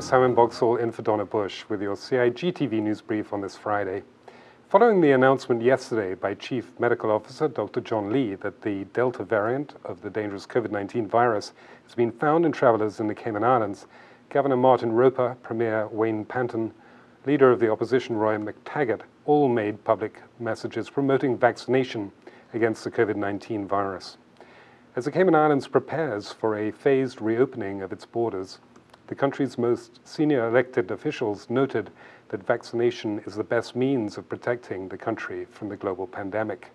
I'm Simon Boxall in for Donna Bush with your CIGTV news brief on this Friday. Following the announcement yesterday by Chief Medical Officer Dr. John Lee that the Delta variant of the dangerous COVID-19 virus has been found in travelers in the Cayman Islands, Governor Martin Roper, Premier Wayne Panton, Leader of the Opposition Roy McTaggart all made public messages promoting vaccination against the COVID-19 virus. As the Cayman Islands prepares for a phased reopening of its borders, the country's most senior elected officials noted that vaccination is the best means of protecting the country from the global pandemic.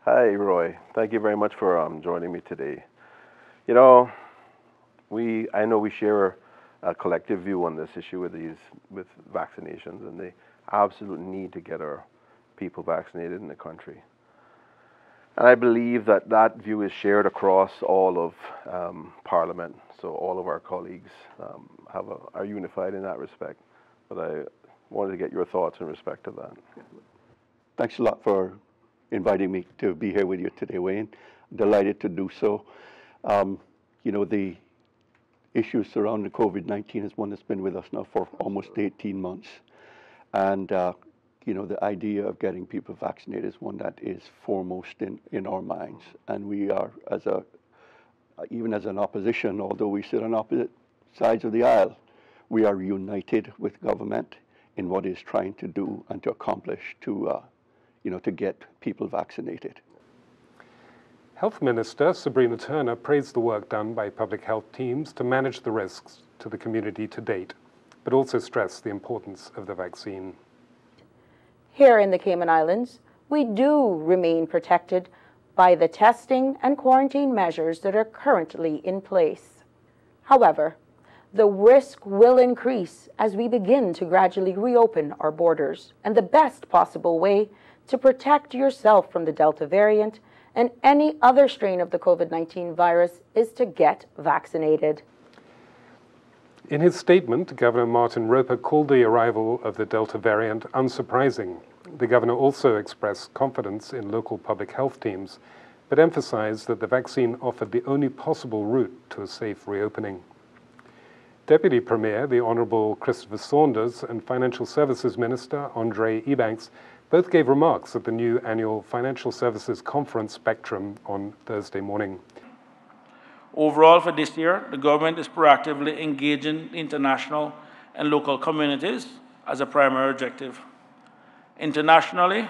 Hi, Roy. Thank you very much for joining me today. You know, I know we share a collective view on this issue with vaccinations and the absolute need to get our people vaccinated in the country. And I believe that that view is shared across all of Parliament, so all of our colleagues are unified in that respect. But I wanted to get your thoughts in respect to that. Thanks a lot for inviting me to be here with you today, Wayne. Delighted to do so. You know, the issues surrounding COVID-19 is one that's been with us now for almost 18 months. And you know, the idea of getting people vaccinated is one that is foremost in our minds. And we are, even as an opposition, although we sit on opposite sides of the aisle, we are united with government in what it's trying to do and to accomplish to get people vaccinated. Health Minister Sabrina Turner praised the work done by public health teams to manage the risks to the community to date, but also stressed the importance of the vaccine. Here in the Cayman Islands, we do remain protected by the testing and quarantine measures that are currently in place. However, the risk will increase as we begin to gradually reopen our borders, and the best possible way to protect yourself from the Delta variant and any other strain of the COVID-19 virus is to get vaccinated. In his statement, Governor Martin Roper called the arrival of the Delta variant unsurprising. The governor also expressed confidence in local public health teams, but emphasized that the vaccine offered the only possible route to a safe reopening. Deputy Premier, the Honourable Christopher Saunders, and Financial Services Minister Andre EBANKS both gave remarks at the new annual Financial Services Conference Spectrum on Thursday morning. Overall, for this year, the government is proactively engaging international and local communities as a primary objective. Internationally,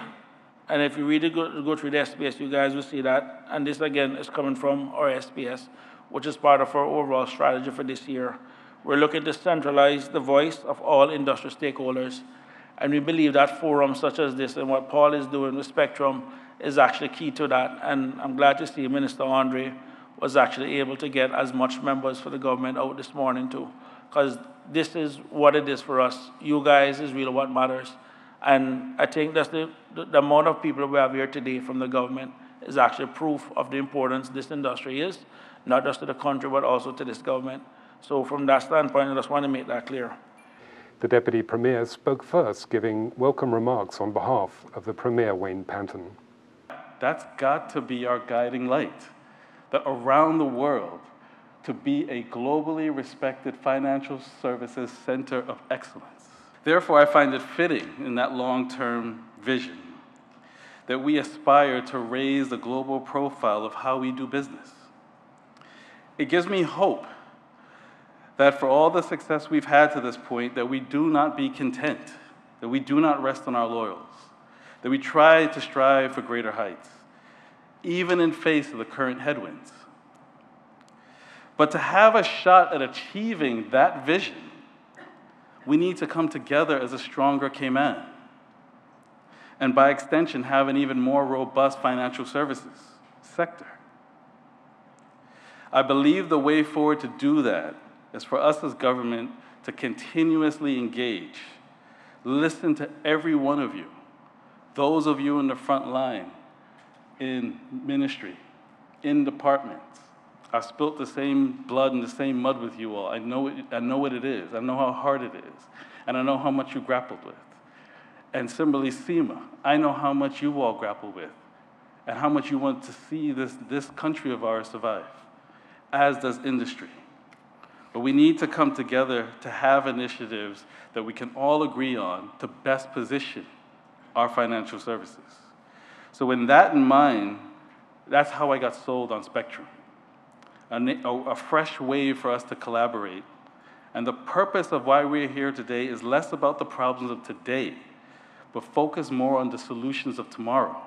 and if you really go through the SPS, you guys will see that, and this again is coming from our SPS, which is part of our overall strategy for this year. We're looking to centralize the voice of all industry stakeholders, and we believe that forums such as this and what Paul is doing with Spectrum is actually key to that, and I'm glad to see Minister Andre was actually able to get as much members for the government out this morning too, because this is what it is for us. You guys is really what matters. And I think that's the amount of people we have here today from the government is actually proof of the importance this industry is, not just to the country, but also to this government. So from that standpoint, I just want to make that clear. The Deputy Premier spoke first, giving welcome remarks on behalf of the Premier Wayne Panton. That's got to be our guiding light, that around the world, to be a globally respected financial services center of excellence. Therefore, I find it fitting in that long-term vision that we aspire to raise the global profile of how we do business. It gives me hope that for all the success we've had to this point, that we do not be content, that we do not rest on our laurels, that we try to strive for greater heights, even in face of the current headwinds. But to have a shot at achieving that vision, we need to come together as a stronger Cayman, and by extension, have an even more robust financial services sector. I believe the way forward to do that is for us as government to continuously engage, listen to every one of you, those of you in the front line, in ministry, in departments. I've spilt the same blood and the same mud with you all. I know what it is. I know how hard it is. And I know how much you grappled with. And similarly, SEMA, I know how much you all grapple with and how much you want to see this country of ours survive. as does industry. But we need to come together to have initiatives that we can all agree on to best position our financial services. So with that in mind, that's how I got sold on Spectrum. A fresh wave for us to collaborate. And the purpose of why we're here today is less about the problems of today, but focus more on the solutions of tomorrow.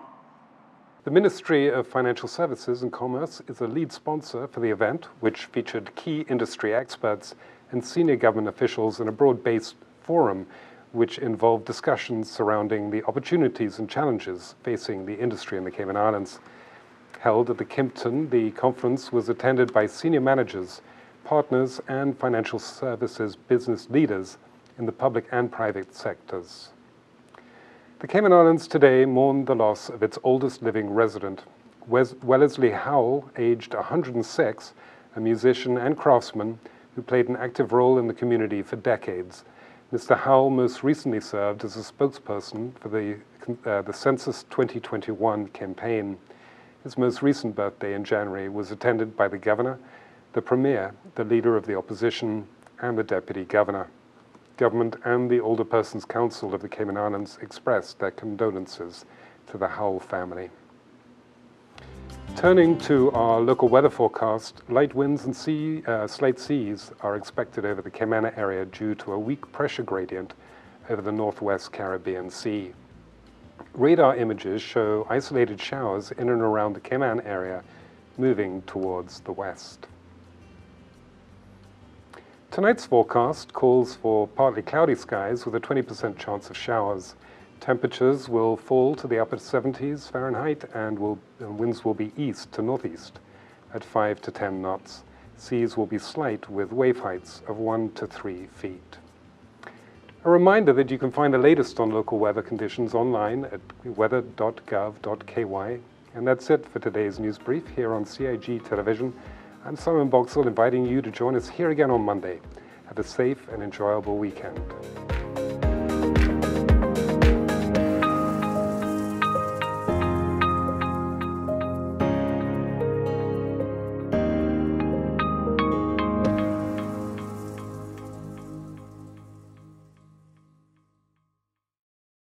The Ministry of Financial Services and Commerce is a lead sponsor for the event, which featured key industry experts and senior government officials in a broad-based forum which involved discussions surrounding the opportunities and challenges facing the industry in the Cayman Islands. Held at the Kimpton, the conference was attended by senior managers, partners, and financial services business leaders in the public and private sectors. The Cayman Islands today mourn the loss of its oldest living resident, Wellesley Howell, aged 106, a musician and craftsman who played an active role in the community for decades. Mr. Howell most recently served as a spokesperson for the Census 2021 campaign. His most recent birthday in January was attended by the Governor, the Premier, the Leader of the Opposition, and the Deputy Governor. Government and the Older Persons Council of the Cayman Islands expressed their condolences to the Howell family. Turning to our local weather forecast, light winds and slight seas are expected over the Cayman area due to a weak pressure gradient over the northwest Caribbean Sea. Radar images show isolated showers in and around the Cayman area moving towards the west. Tonight's forecast calls for partly cloudy skies with a 20% chance of showers. Temperatures will fall to the upper 70s Fahrenheit and winds will be east to northeast at 5 to 10 knots. Seas will be slight with wave heights of 1 to 3 feet. A reminder that you can find the latest on local weather conditions online at weather.gov.ky. And that's it for today's news brief here on CIG Television. I'm Simon Boxall, inviting you to join us here again on Monday. Have a safe and enjoyable weekend.